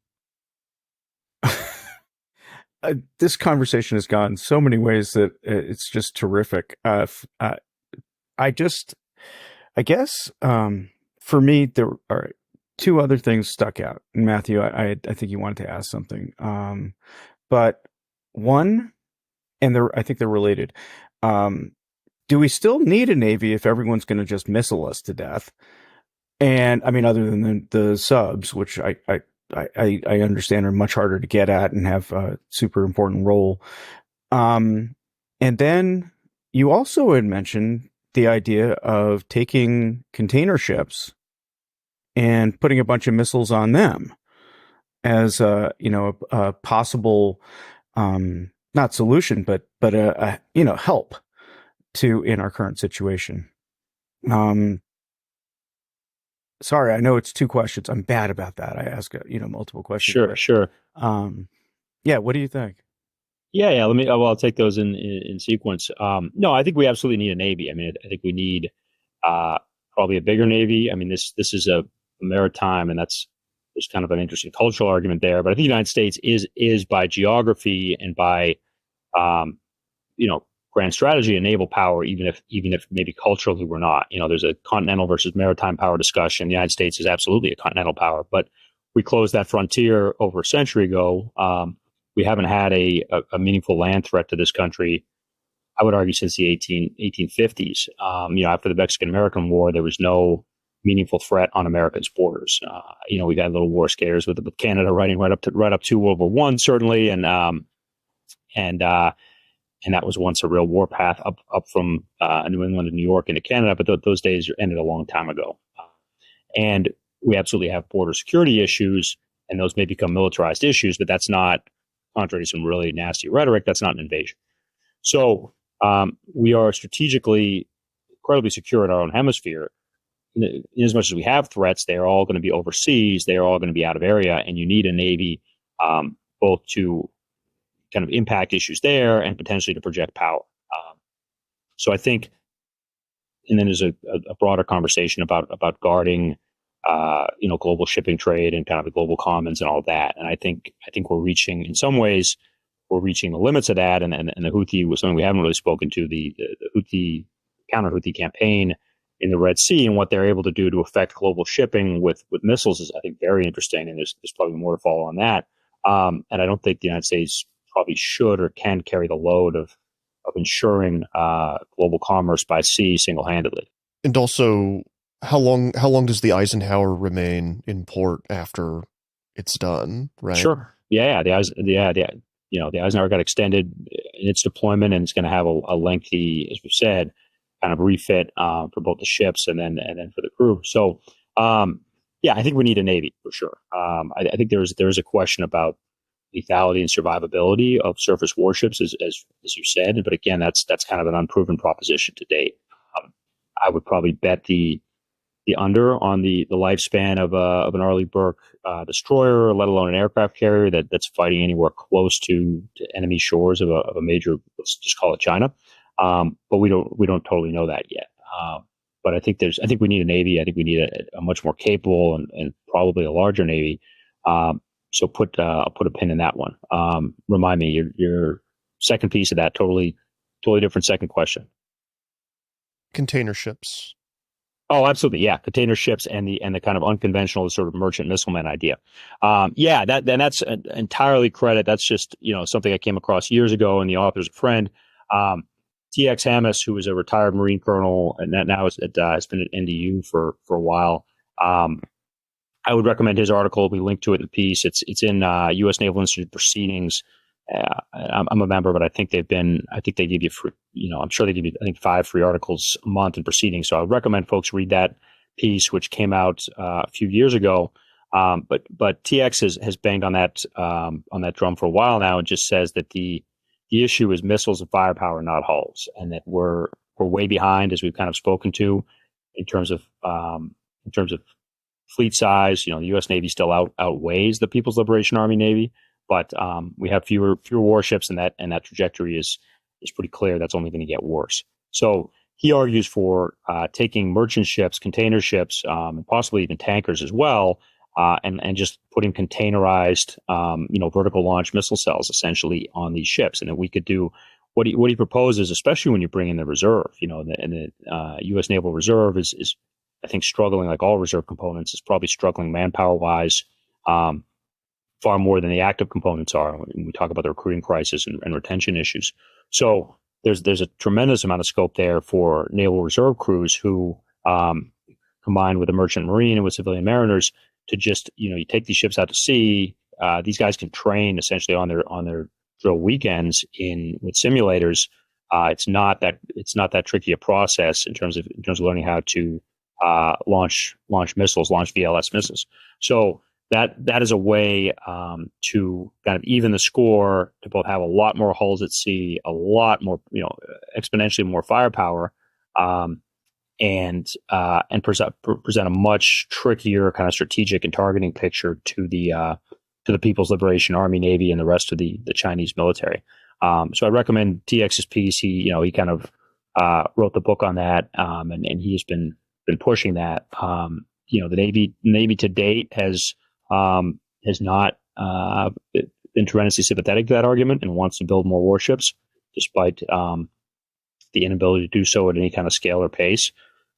This conversation has gone so many ways that it's just terrific. I guess, for me, there are two other things stuck out. And Matthew, I think you wanted to ask something. But one, and I think they're related. Do we still need a Navy if everyone's going to just missile us to death? And I mean, other than the subs, which I understand are much harder to get at and have a super important role. And then you also had mentioned the idea of taking container ships and putting a bunch of missiles on them as a possible, not solution, but a help to in our current situation. Sorry, I know it's two questions. I'm bad about that. I ask multiple questions. Sure. Yeah. What do you think? Yeah. I'll take those in sequence. No, I think we absolutely need a Navy. I mean, I think we need probably a bigger Navy. I mean, this is a maritime, and there's kind of an interesting cultural argument there. But I think the United States is by geography and by grand strategy a naval power, even if maybe culturally we're not. There's a continental versus maritime power discussion. The United States is absolutely a continental power, but we closed that frontier over a century ago. We haven't had a meaningful land threat to this country, I would argue, since the 1850s. After the Mexican-American War, there was no meaningful threat on America's borders. We got little war scares with Canada right up to World War I, certainly, and that was once a real warpath up from New England and New York into Canada, but those days ended a long time ago. And we absolutely have border security issues, and those may become militarized issues, but that's not, contrary to some really nasty rhetoric, that's not an invasion. So we are strategically incredibly secure in our own hemisphere. In as much as we have threats, they are all going to be overseas, they are all going to be out of area, and you need a Navy both to kind of impact issues there and potentially to project power. So I think, and then there's a broader conversation about guarding, global shipping trade and kind of the global commons and all that. And I think in some ways, we're reaching the limits of that. And the Houthi was something we haven't really spoken to, the Houthi, counter-Houthi campaign in the Red Sea and what they're able to do to affect global shipping with missiles is, I think, very interesting. And there's probably more to follow on that. And I don't think the United States probably should or can carry the load of ensuring global commerce by sea single-handedly. And also, how long does the Eisenhower remain in port after it's done? Right. Sure. Yeah. The Eisenhower got extended in its deployment, and it's going to have a lengthy, as we said, kind of refit for both the ships and then for the crew. So, I think we need a Navy for sure. I think there's a question about lethality and survivability of surface warships, as you said. But again, that's kind of an unproven proposition to date. I would probably bet the under on the lifespan of an Arleigh Burke destroyer, let alone an aircraft carrier that's fighting anywhere close to enemy shores of a major, let's just call it China. But we don't totally know that yet. But I think we need a Navy. I think we need a much more capable and probably a larger Navy. So I'll put a pin in that one. Remind me your second piece of that, totally different second question. Container ships. Oh, absolutely. Yeah. Container ships and the kind of unconventional sort of merchant missileman idea. That's entirely credit. That's just, something I came across years ago, and the author's a friend. T.X. Hammis, who was a retired Marine colonel and that now has been at NDU for a while. I would recommend his article. We link to it in the piece. It's in U.S. Naval Institute proceedings. I'm a member, but I think they give you free, I'm sure they give you, 5 free articles a month in proceedings. So I would recommend folks read that piece, which came out a few years ago. But TX has banged on that drum for a while now, and just says that the issue is missiles and firepower, not hulls, and that we're way behind, as we've kind of spoken to, in terms of fleet size. The U.S. Navy still outweighs the People's Liberation Army Navy, but we have fewer warships, and that trajectory is pretty clear. That's only going to get worse. So he argues for taking merchant ships, container ships, and possibly even tankers as well, and just putting containerized, vertical launch missile cells essentially on these ships, and that we could do what he proposes, especially when you bring in the reserve. The U.S. Naval Reserve is I think struggling, like all reserve components, is probably struggling manpower wise. Far more than the active components are when we talk about the recruiting crisis and retention issues. So there's a tremendous amount of scope there for Naval Reserve crews who, combined with the merchant marine and with civilian mariners, to just, you take these ships out to sea. These guys can train essentially on their drill weekends with simulators. It's not that tricky a process in terms of learning how to launch missiles, launch VLS missiles. So that is a way to kind of even the score, to both have a lot more hulls at sea, a lot more, exponentially more firepower, and present a much trickier kind of strategic and targeting picture to the People's Liberation Army, Navy, and the rest of the Chinese military. So I recommend TX's piece. He kind of wrote the book on that, and he has been pushing that. The Navy to date has not been tremendously sympathetic to that argument and wants to build more warships, despite the inability to do so at any kind of scale or pace.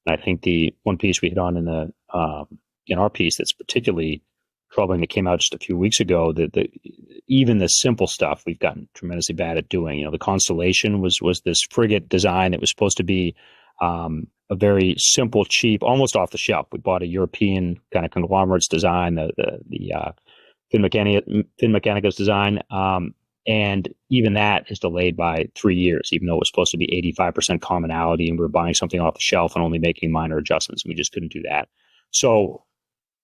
And I think the one piece we hit on in our piece that's particularly troubling, that came out just a few weeks ago, that even the simple stuff we've gotten tremendously bad at doing. The Constellation was this frigate design that was supposed to be a very simple, cheap, almost off the shelf. We bought a European kind of conglomerates design, the Finmeccanicus design, and even that is delayed by 3 years, even though it was supposed to be 85% commonality, and we were buying something off the shelf and only making minor adjustments. We just couldn't do that. So,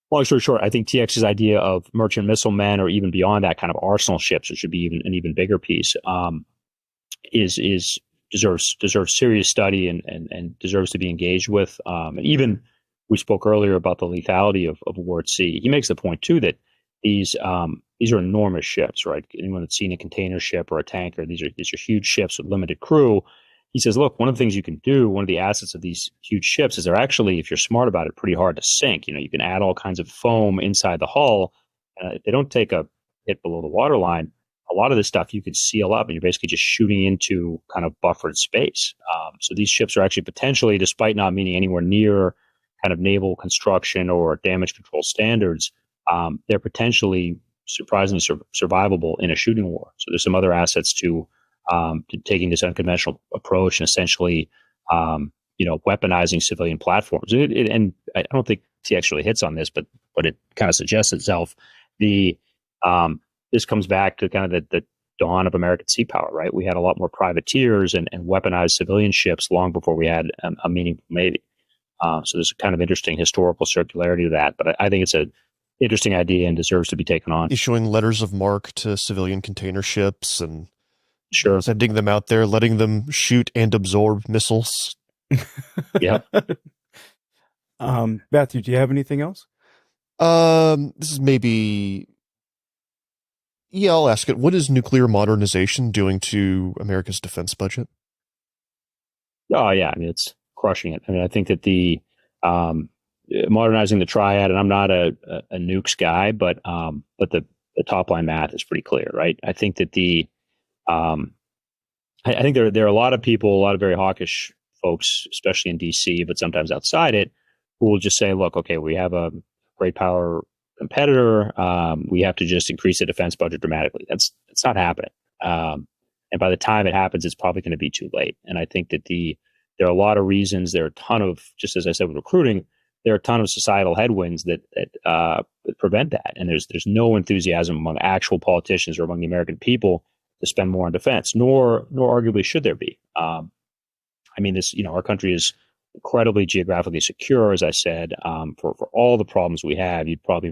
long story short, I think TX's idea of merchant missile men, or even beyond that, kind of arsenal ships, which should be an even bigger piece, deserves serious study and deserves to be engaged with. And even we spoke earlier about the lethality of war at sea. He makes the point too that these are enormous ships, right? Anyone that's seen a container ship or a tanker, these are huge ships with limited crew. He says, look, one of the things you can do, one of the assets of these huge ships, is they're actually, if you're smart about it, pretty hard to sink. You can add all kinds of foam inside the hull. If they don't take a hit below the waterline, a lot of this stuff you could seal up, and you're basically just shooting into kind of buffered space. So these ships are actually potentially, despite not meeting anywhere near kind of naval construction or damage control standards, they're potentially surprisingly survivable in a shooting war. So there's some other assets to taking this unconventional approach and essentially, weaponizing civilian platforms. And I don't think TX really hits on this, but it kind of suggests itself. This comes back to kind of the dawn of American sea power, right? We had a lot more privateers and weaponized civilian ships long before we had a meaningful Navy. So there's a kind of interesting historical circularity to that. But I think it's an interesting idea and deserves to be taken on. Issuing letters of marque to civilian container ships and sure sending them out there, letting them shoot and absorb missiles. Yeah. Matthew, do you have anything else? This is maybe... Yeah, I'll ask it. What is nuclear modernization doing to America's defense budget? Oh, yeah. I mean, it's crushing it. I mean, I think that the modernizing the triad, and I'm not a nukes guy, but the top line math is pretty clear, right? I think that I think there are a lot of people, a lot of very hawkish folks, especially in DC, but sometimes outside it, who will just say, look, okay, we have a great power competitor. We have to just increase the defense budget dramatically. That's not happening. And by the time it happens, it's probably going to be too late. And I think that there are a lot of reasons. There are a ton of, just as I said with recruiting, there are a ton of societal headwinds that prevent that. And there's no enthusiasm among actual politicians or among the American people to spend more on defense, nor arguably should there be. I mean, our country is incredibly geographically secure, as I said, for all the problems we have. You'd probably,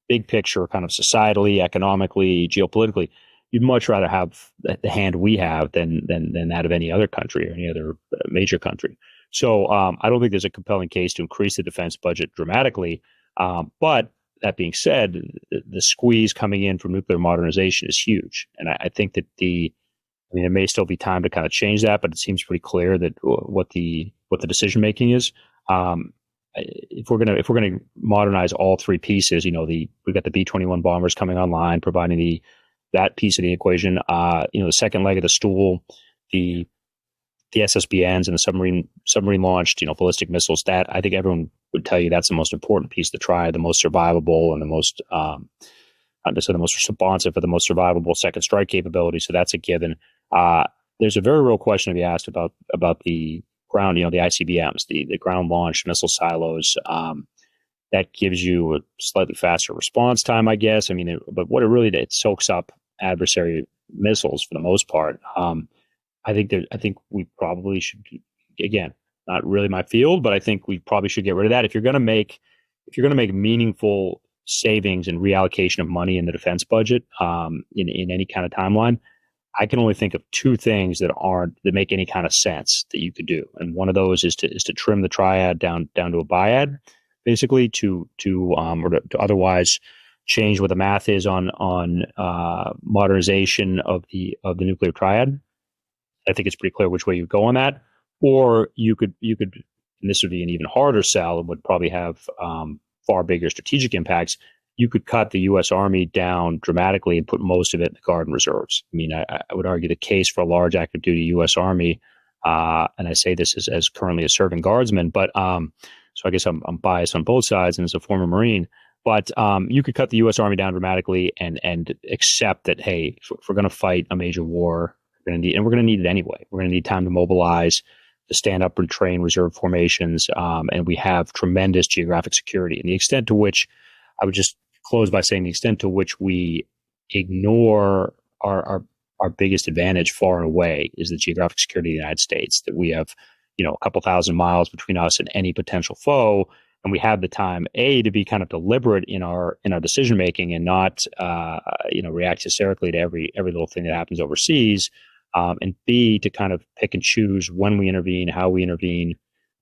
big picture, kind of societally, economically, geopolitically, you'd much rather have the hand we have than that of any other country or any other major country. So I don't think there's a compelling case to increase the defense budget dramatically. But that being said, the squeeze coming in from nuclear modernization is huge. And I think that the I mean, it may still be time to kind of change that, but it seems pretty clear that what the decision making is. If we're gonna modernize all three pieces, we've got the B-21 bombers coming online, providing that piece of the equation. The second leg of the stool, the SSBNs and the submarine launched, ballistic missiles. That I think everyone would tell you that's the most important piece to try, the most survivable and the most not necessarily the most responsive, but the most survivable second strike capability. So that's a given. There's a very real question to be asked about the ground, the ICBMs, the ground launched missile silos. That gives you a slightly faster response time, I guess. I mean, but what it soaks up adversary missiles for the most part. I think we probably should, again, not really my field, but I think we probably should get rid of that. If you're going to make meaningful savings and reallocation of money in the defense budget, in any kind of timeline, I can only think of two things that make any kind of sense that you could do. And one of those is to trim the triad down to a biad, basically to otherwise change what the math is on modernization of the nuclear triad. I think it's pretty clear which way you go on that. Or you could, and this would be an even harder sell and would probably have far bigger strategic impacts. You could cut the U.S. Army down dramatically and put most of it in the Guard and Reserves. I mean, I would argue the case for a large active duty U.S. Army, and I say this as currently a serving guardsman, but so I guess I'm biased on both sides and as a former Marine. But you could cut the U.S. Army down dramatically and accept that, hey, if we're going to fight a major war, we're going to need it anyway. We're going to need time to mobilize, to stand up and train reserve formations, and we have tremendous geographic security. And the extent to which, I would just close by saying, the extent to which we ignore our biggest advantage far and away is the geographic security of the United States, that we have, a couple thousand miles between us and any potential foe. And we have the time, to be kind of deliberate in our decision making and not, react hysterically to every little thing that happens overseas. And B, to kind of pick and choose when we intervene, how we intervene.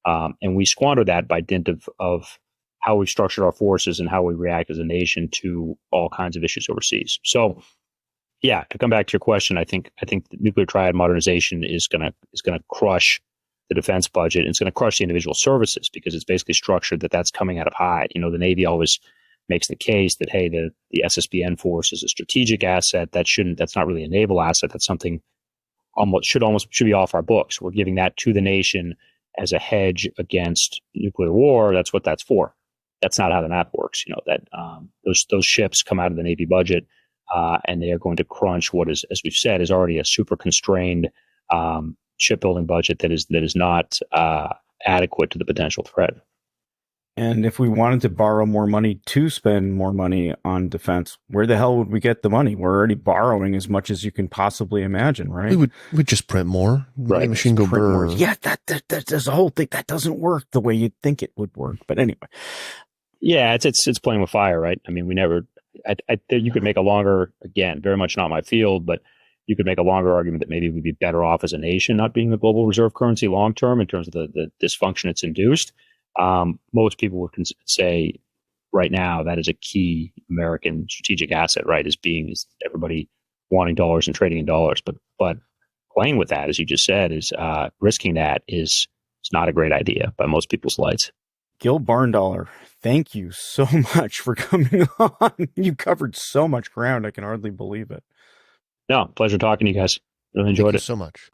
And we squander that by dint of how we've structured our forces and how we react as a nation to all kinds of issues overseas. So, yeah, to come back to your question, I think the nuclear triad modernization is gonna crush the defense budget. It's going to crush the individual services because it's basically structured that's coming out of Hyde. The Navy always makes the case that, hey, the SSBN force is a strategic asset. That's not really a naval asset. That's something should be off our books. We're giving that to the nation as a hedge against nuclear war. That's what that's for. That's not how the math works. Those ships come out of the Navy budget, and they are going to crunch what is, as we've said, is already a super constrained shipbuilding budget that is not adequate to the potential threat. And if we wanted to borrow more money to spend more money on defense, where the hell would we get the money? We're already borrowing as much as you can possibly imagine, right? We'd just print more. Right. Machine go burr. Yeah, that's the whole thing. That doesn't work the way you'd think it would work. But anyway. Yeah, it's playing with fire, right? I mean, you could make a longer, again, very much not my field, but you could make a longer argument that maybe we'd be better off as a nation not being the global reserve currency long term in terms of the dysfunction it's induced. Most people would say right now that is a key American strategic asset, right? Is everybody wanting dollars and trading in dollars, but playing with that, as you just said, is risking that is not a great idea by most people's lights. Gil Barndollar, thank you so much for coming on. You covered so much ground, I can hardly believe it. No, pleasure talking to you guys. Really enjoyed it so much.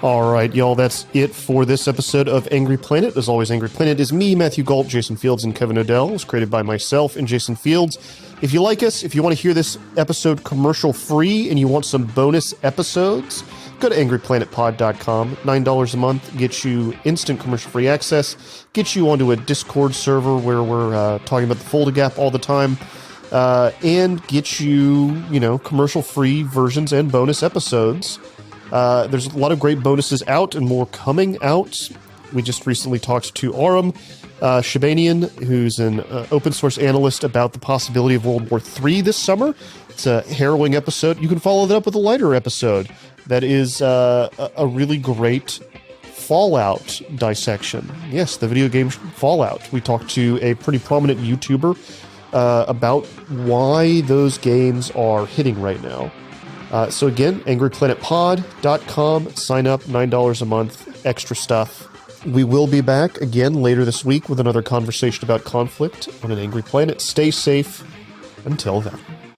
All right, y'all, that's it for this episode of Angry Planet. As always, Angry Planet is me, Matthew Galt, Jason Fields, and Kevin Odell. It was created by myself and Jason Fields. If you like us, if you want to hear this episode commercial-free and you want some bonus episodes, go to angryplanetpod.com. $9 a month gets you instant commercial-free access, gets you onto a Discord server where we're talking about the Folda Gap all the time, and gets you, commercial-free versions and bonus episodes. There's a lot of great bonuses out and more coming out. We just recently talked to Aurum Shabanian, who's an open source analyst, about the possibility of World War III this summer. It's a harrowing episode. You can follow that up with a lighter episode that is a really great Fallout dissection. Yes, the video game Fallout. We talked to a pretty prominent YouTuber about why those games are hitting right now. So again, angryplanetpod.com. Sign up, $9 a month, extra stuff. We will be back again later this week with another conversation about conflict on an Angry Planet. Stay safe until then.